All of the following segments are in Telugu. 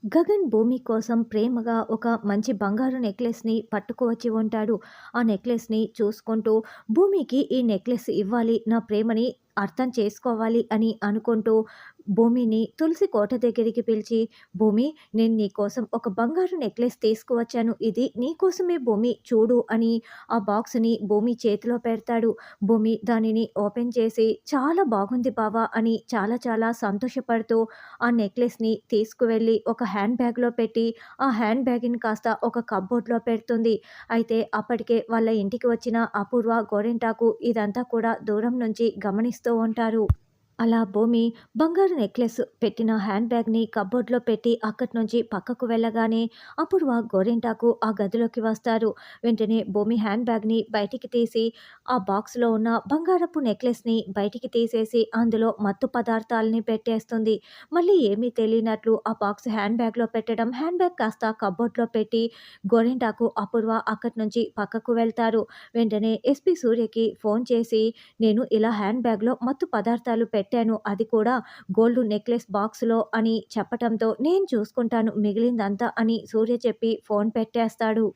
గగన్ భూమి కోసం ప్రేమగా ఒక మంచి బంగారు నెక్లెస్‌ని పట్టుకువచ్చి ఉంటాడు. ఆ నెక్లెస్‌ని చూసుకుంటూ భూమికి ఈ నెక్లెస్ ఇవ్వాలి, నా ప్రేమని అర్థం చేసుకోవాలి అని అనుకుంటూ భూమిని తులసి కోట దగ్గరికి పిలిచి, "భూమి, నేను నీకోసం ఒక బంగారు నెక్లెస్ తీసుకువచ్చాను. ఇది నీకోసమే భూమి, చూడు" అని ఆ బాక్స్‌ని భూమి చేతిలో పెడతాడు. భూమి దానిని ఓపెన్ చేసి, "చాలా బాగుంది బావ" అని చాలా చాలా సంతోషపడుతూ ఆ నెక్లెస్‌ని తీసుకువెళ్ళి ఒక హ్యాండ్ బ్యాగ్‌లో పెట్టి, ఆ హ్యాండ్ బ్యాగ్‌ని కాస్త ఒక కప్‌బోర్డ్‌లో పెడుతుంది. అయితే అప్పటికే వాళ్ళ ఇంటికి వచ్చిన అపూర్వ, గోరింటాకు ఇదంతా కూడా దూరం నుంచి గమనిస్తూ ఉంటారు. అలా భూమి బంగారు నెక్లెస్ పెట్టిన హ్యాండ్ బ్యాగ్‌ని కప్‌బోర్డ్‌లో పెట్టి అక్కడి నుంచి పక్కకు వెళ్ళగానే అపూర్వ, గోరింటాకు ఆ గదిలోకి వస్తారు. వెంటనే భూమి హ్యాండ్ బ్యాగ్‌ని బయటికి తీసి ఆ బాక్స్‌లో ఉన్న బంగారపు నెక్లెస్‌ని బయటికి తీసేసి అందులో మత్తు పదార్థాలని పెట్టేస్తుంది. మళ్ళీ ఏమీ తెలియనట్లు ఆ బాక్స్ హ్యాండ్ బ్యాగ్‌లో పెట్టడం, హ్యాండ్ బ్యాగ్ కాస్త కప్‌బోర్డ్‌లో పెట్టి గోరింటాకు, అపూర్వ అక్కడి నుంచి పక్కకు వెళ్తారు. వెంటనే ఎస్పీ సూర్యకి ఫోన్ చేసి, "నేను ఇలా హ్యాండ్ బ్యాగ్‌లో మత్తు పదార్థాలు పెట్టాను. అది కూడా గోల్డ్ నెక్లెస్ బాక్స్‌లో" అని చెప్పటంతో, "నేను చూసుకుంటాను మిగిలిందంతా" అని సూర్య చెప్పి ఫోన్ పెట్టేస్తాడు.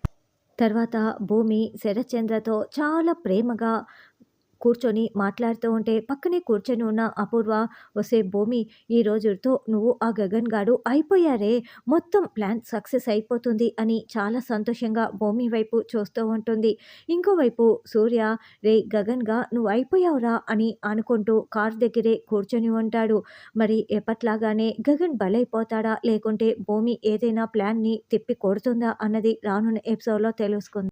తర్వాత భూమి శరత్చంద్రతో చాలా ప్రేమగా కూర్చొని మాట్లాడుతూ ఉంటే, పక్కనే కూర్చొని ఉన్న అపూర్వ, "ఒసేయ్ భూమి, ఈ రోజుతో నువ్వు ఆ గగన్ గాడు అయిపోయారే! మొత్తం ప్లాన్ సక్సెస్ అయిపోతుంది" అని చాలా సంతోషంగా భూమి వైపు చూస్తూ ఉంటుంది. ఇంకోవైపు సూర్య, "రేయ్ గగన్‌గా నువ్వు అయిపోయావురా" అని అనుకుంటూ కారు దగ్గరే కూర్చొని ఉంటాడు. మరి ఎప్పట్లాగానే గగన్ బలైపోతాడా? లేకుంటే భూమి ఏదైనా ప్లాన్‌ని తిప్పి కొడుతుందా? అన్నది రానున్న ఎపిసోడ్‌లో తెలుసుకుందాం.